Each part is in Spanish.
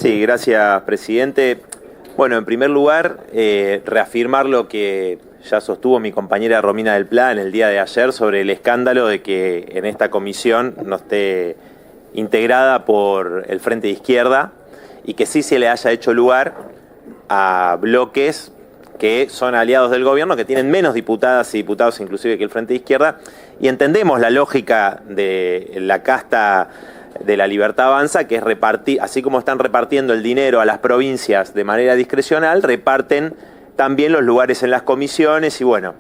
Sí, gracias, presidente. Bueno, en primer lugar, reafirmar lo que ya sostuvo mi compañera Romina del Pla en el día de ayer sobre el escándalo de que en esta comisión no esté integrada por el Frente de Izquierda y que sí se le haya hecho lugar a bloques que son aliados del gobierno, que tienen menos diputadas y diputados inclusive que el Frente de Izquierda, y entendemos la lógica de la casta de La Libertad Avanza, que es repartir, así como están repartiendo el dinero a las provincias de manera discrecional, reparten también los lugares en las comisiones y bueno,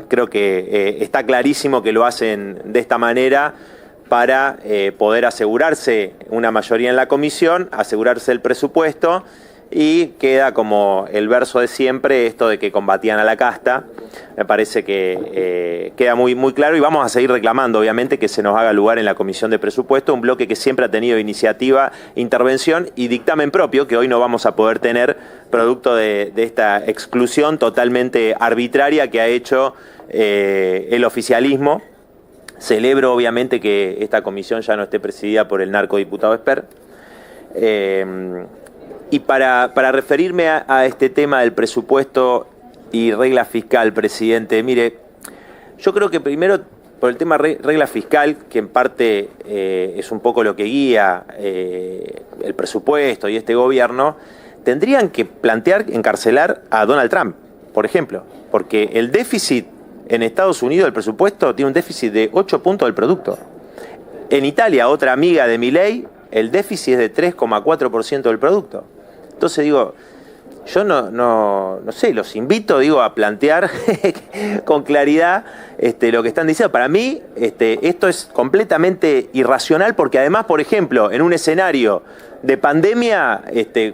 creo que está clarísimo que lo hacen de esta manera para poder asegurarse una mayoría en la comisión, asegurarse el presupuesto y queda como el verso de siempre esto de que combatían a la casta. Me parece que queda muy claro y vamos a seguir reclamando, obviamente, que se nos haga lugar en la Comisión de Presupuesto, un bloque que siempre ha tenido iniciativa, intervención y dictamen propio, que hoy no vamos a poder tener, producto de esta exclusión totalmente arbitraria que ha hecho el oficialismo. Celebro, obviamente, que esta comisión ya no esté presidida por el narcodiputado Esper. Y para referirme a este tema del presupuesto y regla fiscal, presidente, mire, yo creo que primero por el tema regla fiscal, que en parte es un poco lo que guía el presupuesto y este gobierno, tendrían que plantear encarcelar a Donald Trump, por ejemplo, porque el déficit en Estados Unidos del presupuesto tiene un déficit de 8 puntos del producto. En Italia, otra amiga de Milei, el déficit es de 3,4% del producto. Entonces digo, yo no sé, los invito, a plantear con claridad lo que están diciendo. Para mí esto es completamente irracional porque además, por ejemplo, en un escenario de pandemia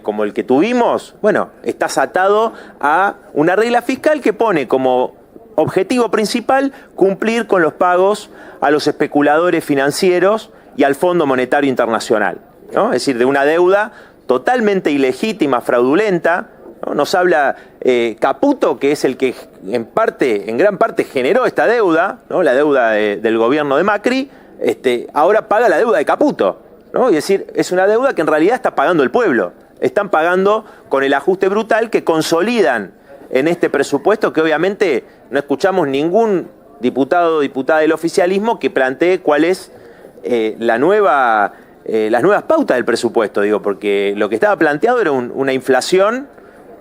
como el que tuvimos, bueno, estás atado a una regla fiscal que pone como objetivo principal cumplir con los pagos a los especuladores financieros y al Fondo Monetario Internacional, ¿no? Es decir, de una deuda totalmente ilegítima, fraudulenta, ¿no? Nos habla Caputo, que es el que en gran parte generó esta deuda, ¿no? La deuda del gobierno de Macri, ahora paga la deuda de Caputo, ¿no? Es decir, es una deuda que en realidad está pagando el pueblo. Están pagando con el ajuste brutal que consolidan en este presupuesto, que obviamente no escuchamos ningún diputado o diputada del oficialismo que plantee cuál es las nuevas pautas del presupuesto, porque lo que estaba planteado era una inflación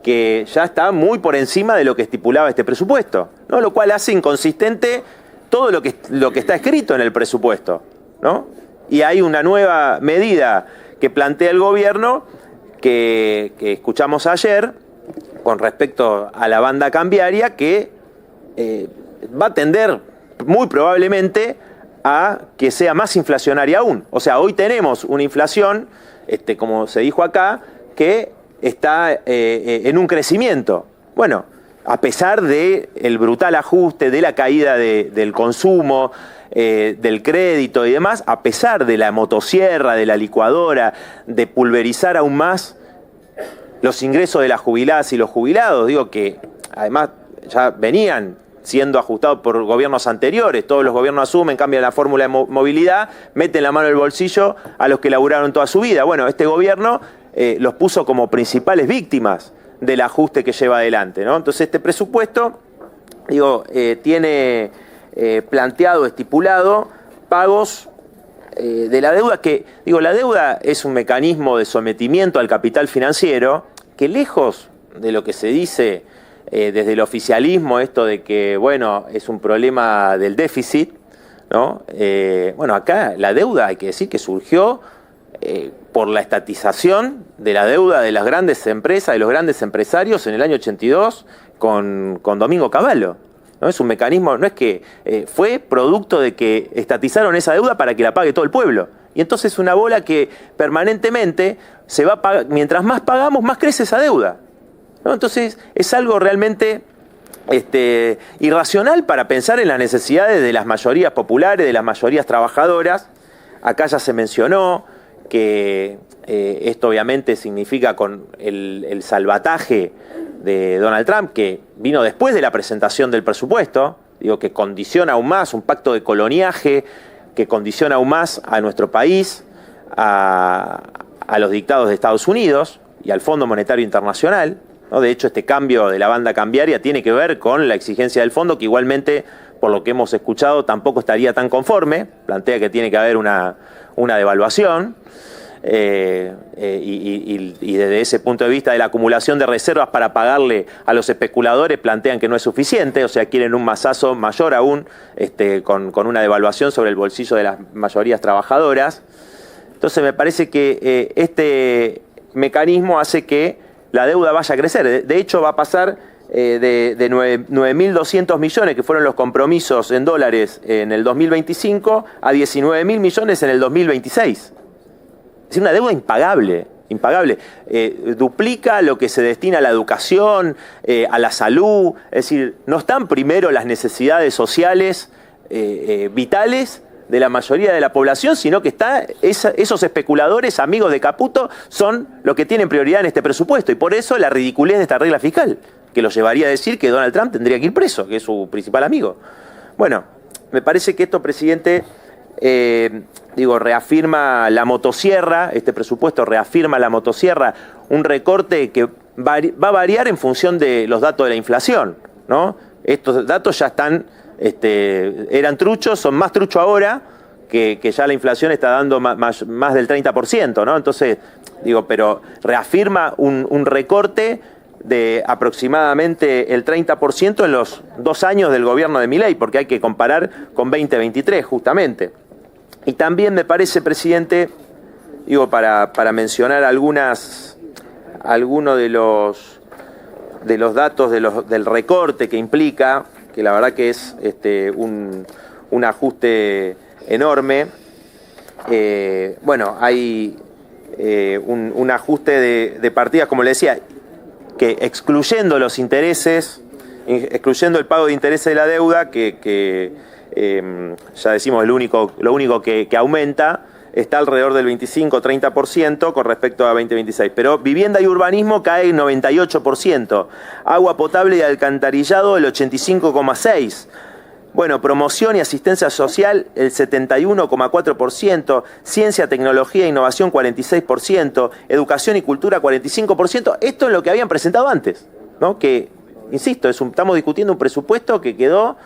que ya está muy por encima de lo que estipulaba este presupuesto, ¿no? Lo cual hace inconsistente todo lo que está escrito en el presupuesto, ¿no? Y hay una nueva medida que plantea el gobierno que escuchamos ayer con respecto a la banda cambiaria que va a tender muy probablemente a que sea más inflacionaria aún. O sea, hoy tenemos una inflación, como se dijo acá, que está en un crecimiento. Bueno, a pesar del brutal ajuste, de la caída del consumo, del crédito y demás, a pesar de la motosierra, de la licuadora, de pulverizar aún más los ingresos de las jubiladas y los jubilados, que además ya venían siendo ajustados por gobiernos anteriores, todos los gobiernos asumen, cambian la fórmula de movilidad, meten la mano en el bolsillo a los que laburaron toda su vida. Bueno, este gobierno los puso como principales víctimas del ajuste que lleva adelante, ¿no? Entonces este presupuesto, tiene planteado, estipulado, pagos de la deuda que, la deuda es un mecanismo de sometimiento al capital financiero que lejos de lo que se dice desde el oficialismo, esto de que, bueno, es un problema del déficit, ¿no? Acá la deuda, hay que decir que surgió por la estatización de la deuda de las grandes empresas, de los grandes empresarios en el año 82 con Domingo Cavallo. ¿No? Es un mecanismo, no es que fue producto de que estatizaron esa deuda para que la pague todo el pueblo. Y entonces es una bola que permanentemente se va a pagar, mientras más pagamos, más crece esa deuda, ¿no? Entonces es algo realmente irracional para pensar en las necesidades de las mayorías populares, de las mayorías trabajadoras. Acá ya se mencionó que esto obviamente significa con el salvataje de Donald Trump, que vino después de la presentación del presupuesto, que condiciona aún más, un pacto de coloniaje que condiciona aún más a nuestro país, a a los dictados de Estados Unidos y al Fondo Monetario Internacional, ¿no? De hecho, este cambio de la banda cambiaria tiene que ver con la exigencia del fondo, que igualmente, por lo que hemos escuchado, tampoco estaría tan conforme. Plantea que tiene que haber una devaluación. Y desde ese punto de vista de la acumulación de reservas para pagarle a los especuladores, plantean que no es suficiente, o sea, quieren un masazo mayor aún, con una devaluación sobre el bolsillo de las mayorías trabajadoras. Entonces me parece que este mecanismo hace que la deuda vaya a crecer. De hecho, va a pasar de 9.200 millones, que fueron los compromisos en dólares en el 2025, a 19.000 millones en el 2026. Es una deuda impagable, impagable. Duplica lo que se destina a la educación, a la salud. Es decir, no están primero las necesidades sociales vitales de la mayoría de la población, sino que esos especuladores, amigos de Caputo, son los que tienen prioridad en este presupuesto. Y por eso la ridiculez de esta regla fiscal, que lo llevaría a decir que Donald Trump tendría que ir preso, que es su principal amigo. Bueno, me parece que esto, presidente, reafirma la motosierra, este presupuesto reafirma la motosierra, un recorte que va a variar en función de los datos de la inflación, ¿no? Estos datos ya están, eran truchos, son más truchos ahora, que ya la inflación está dando más del 30%, ¿no? Entonces, pero reafirma un recorte de aproximadamente el 30% en los 2 años del gobierno de Milei, porque hay que comparar con 2023 justamente. Y también me parece, presidente, para mencionar algunos de los datos del recorte que implica, que la verdad que es un ajuste enorme. Hay un ajuste de partidas, como le decía, que excluyendo los intereses, excluyendo el pago de intereses de la deuda, ya decimos lo único que aumenta, está alrededor del 25-30% con respecto a 2026. Pero vivienda y urbanismo cae en 98%, agua potable y alcantarillado el 85,6%. Bueno, promoción y asistencia social el 71,4%, ciencia, tecnología e innovación 46%, educación y cultura 45%. Esto es lo que habían presentado antes, ¿no? Que, insisto, estamos discutiendo un presupuesto que quedó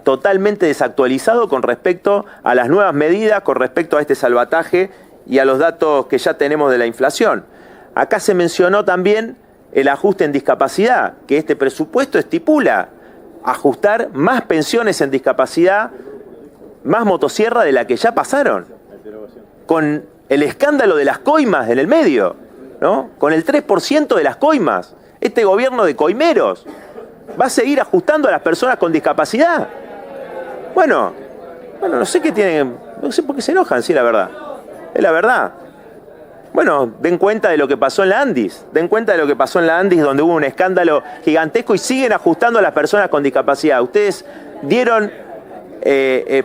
totalmente desactualizado con respecto a las nuevas medidas, con respecto a este salvataje y a los datos que ya tenemos de la inflación. Acá se mencionó también el ajuste en discapacidad, que este presupuesto estipula ajustar más pensiones en discapacidad, más motosierra de la que ya pasaron, con el escándalo de las coimas en el medio, ¿no? Con el 3% de las coimas. Este gobierno de coimeros va a seguir ajustando a las personas con discapacidad. Bueno, no sé qué tienen, no sé por qué se enojan, sí, la verdad. Es la verdad. Bueno, den cuenta de lo que pasó en la Andis. Den cuenta de lo que pasó en la Andis, donde hubo un escándalo gigantesco y siguen ajustando a las personas con discapacidad. Ustedes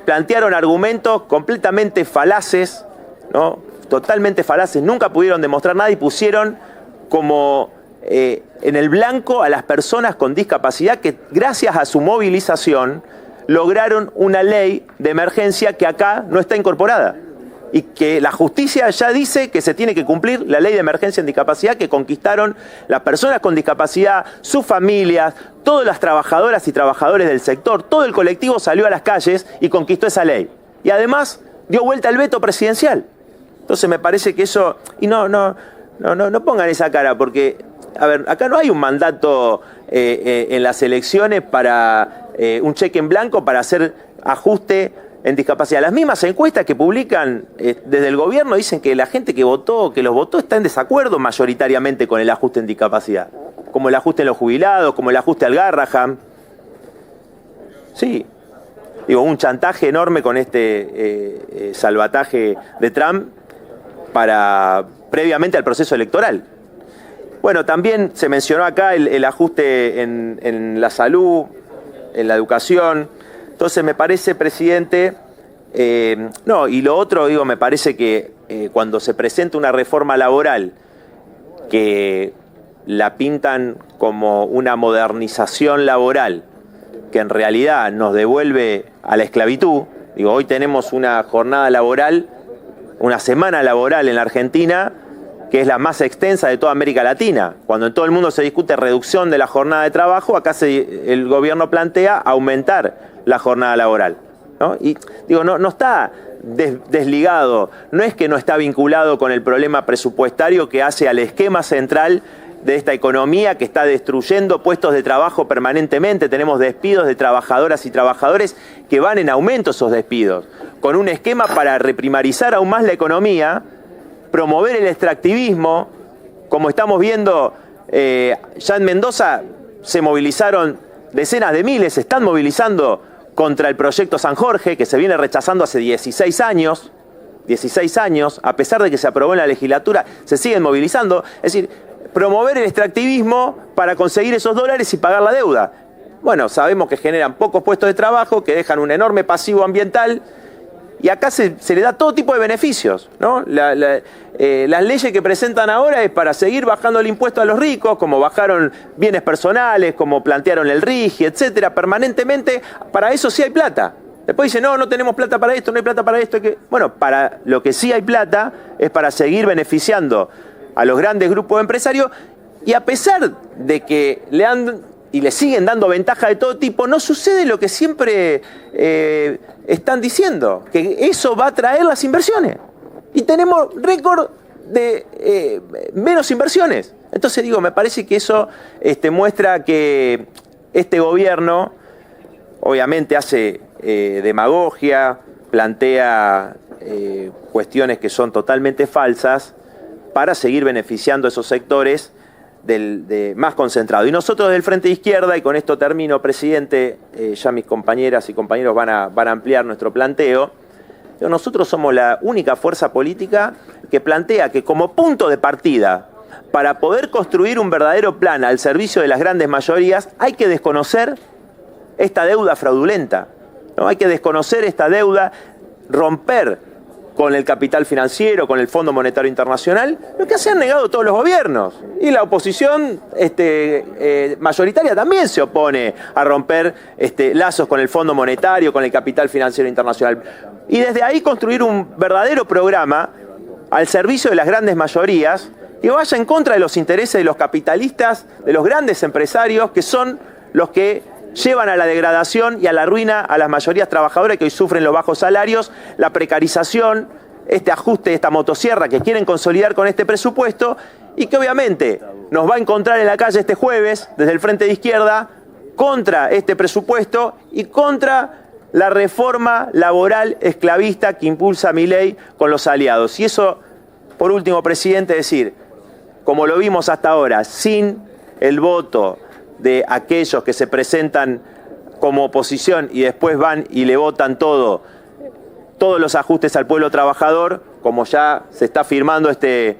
plantearon argumentos completamente falaces, ¿no? Totalmente falaces. Nunca pudieron demostrar nada y pusieron como en el blanco a las personas con discapacidad que, gracias a su movilización, lograron una ley de emergencia que acá no está incorporada. Y que la justicia ya dice que se tiene que cumplir la ley de emergencia en discapacidad que conquistaron las personas con discapacidad, sus familias, todas las trabajadoras y trabajadores del sector, todo el colectivo salió a las calles y conquistó esa ley. Y además dio vuelta al veto presidencial. Entonces me parece que eso... Y no pongan esa cara, porque, a ver, acá no hay un mandato en las elecciones para un cheque en blanco para hacer ajuste en discapacidad. Las mismas encuestas que publican desde el gobierno dicen que la gente que los votó está en desacuerdo mayoritariamente con el ajuste en discapacidad. Como el ajuste en los jubilados, como el ajuste al Garraham. Sí. Un chantaje enorme con este salvataje de Trump previamente al proceso electoral. Bueno, también se mencionó acá el ajuste en la salud, en la educación. Entonces me parece, presidente, y lo otro, me parece que cuando se presenta una reforma laboral que la pintan como una modernización laboral, que en realidad nos devuelve a la esclavitud, hoy tenemos una jornada laboral una semana laboral en la Argentina que es la más extensa de toda América Latina. Cuando en todo el mundo se discute reducción de la jornada de trabajo, acá el gobierno plantea aumentar la jornada laboral, ¿no? Y digo, no está desligado, no es que no está vinculado con el problema presupuestario que hace al esquema central de esta economía que está destruyendo puestos de trabajo permanentemente. Tenemos despidos de trabajadoras y trabajadores que van en aumento esos despidos, con un esquema para reprimarizar aún más la economía, promover el extractivismo, como estamos viendo. Ya en Mendoza se movilizaron decenas de miles, se están movilizando contra el proyecto San Jorge, que se viene rechazando hace 16 años, a pesar de que se aprobó en la legislatura, se siguen movilizando. Es decir, promover el extractivismo para conseguir esos dólares y pagar la deuda. Bueno, sabemos que generan pocos puestos de trabajo, que dejan un enorme pasivo ambiental, y acá se le da todo tipo de beneficios, ¿no? Las leyes que presentan ahora es para seguir bajando el impuesto a los ricos, como bajaron bienes personales, como plantearon el RIGI, etcétera, permanentemente. Para eso sí hay plata. Después dicen, no tenemos plata para esto, no hay plata para esto. Bueno, para lo que sí hay plata es para seguir beneficiando a los grandes grupos de empresarios, y a pesar de que le siguen dando ventaja de todo tipo, no sucede lo que siempre están diciendo, que eso va a traer las inversiones. Y tenemos récord de menos inversiones. Entonces digo, me parece que eso muestra que este gobierno obviamente hace demagogia, plantea cuestiones que son totalmente falsas para seguir beneficiando a esos sectores más concentrado. Y nosotros del Frente de Izquierda, y con esto termino, presidente, ya mis compañeras y compañeros van a ampliar nuestro planteo, nosotros somos la única fuerza política que plantea que como punto de partida para poder construir un verdadero plan al servicio de las grandes mayorías hay que desconocer esta deuda fraudulenta, ¿no? Hay que desconocer esta deuda, romper con el capital financiero, con el Fondo Monetario Internacional, lo que se han negado todos los gobiernos. Y la oposición mayoritaria también se opone a romper lazos con el Fondo Monetario, con el capital financiero internacional. Y desde ahí construir un verdadero programa al servicio de las grandes mayorías que vaya en contra de los intereses de los capitalistas, de los grandes empresarios, que son los que llevan a la degradación y a la ruina a las mayorías trabajadoras que hoy sufren los bajos salarios, la precarización, este ajuste, esta motosierra que quieren consolidar con este presupuesto, y que obviamente nos va a encontrar en la calle este jueves desde el Frente de Izquierda contra este presupuesto y contra la reforma laboral esclavista que impulsa Milei con los aliados. Y eso, por último, presidente, decir, como lo vimos hasta ahora, sin el voto de aquellos que se presentan como oposición y después van y le votan todos los ajustes al pueblo trabajador, como ya se está firmando este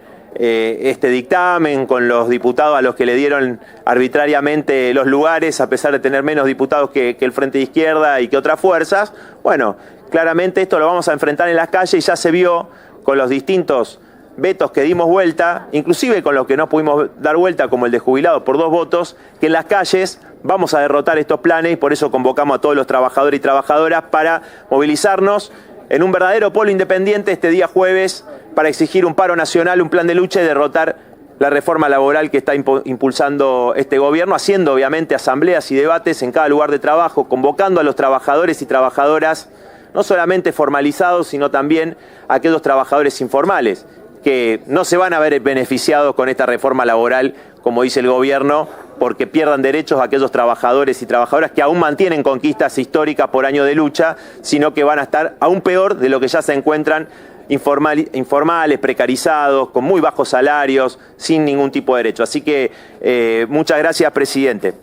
dictamen con los diputados a los que le dieron arbitrariamente los lugares, a pesar de tener menos diputados que el Frente de Izquierda y que otras fuerzas. Bueno, claramente esto lo vamos a enfrentar en las calles, y ya se vio con los distintos vetos que dimos vuelta, inclusive con los que no pudimos dar vuelta, como el de jubilados por 2 votos, que en las calles vamos a derrotar estos planes, y por eso convocamos a todos los trabajadores y trabajadoras para movilizarnos en un verdadero polo independiente este día jueves para exigir un paro nacional, un plan de lucha y derrotar la reforma laboral que está impulsando este gobierno, haciendo obviamente asambleas y debates en cada lugar de trabajo, convocando a los trabajadores y trabajadoras, no solamente formalizados, sino también a aquellos trabajadores informales, que no se van a ver beneficiados con esta reforma laboral, como dice el gobierno, porque pierdan derechos a aquellos trabajadores y trabajadoras que aún mantienen conquistas históricas por año de lucha, sino que van a estar aún peor de lo que ya se encuentran, informales, precarizados, con muy bajos salarios, sin ningún tipo de derecho. Así que muchas gracias, presidente.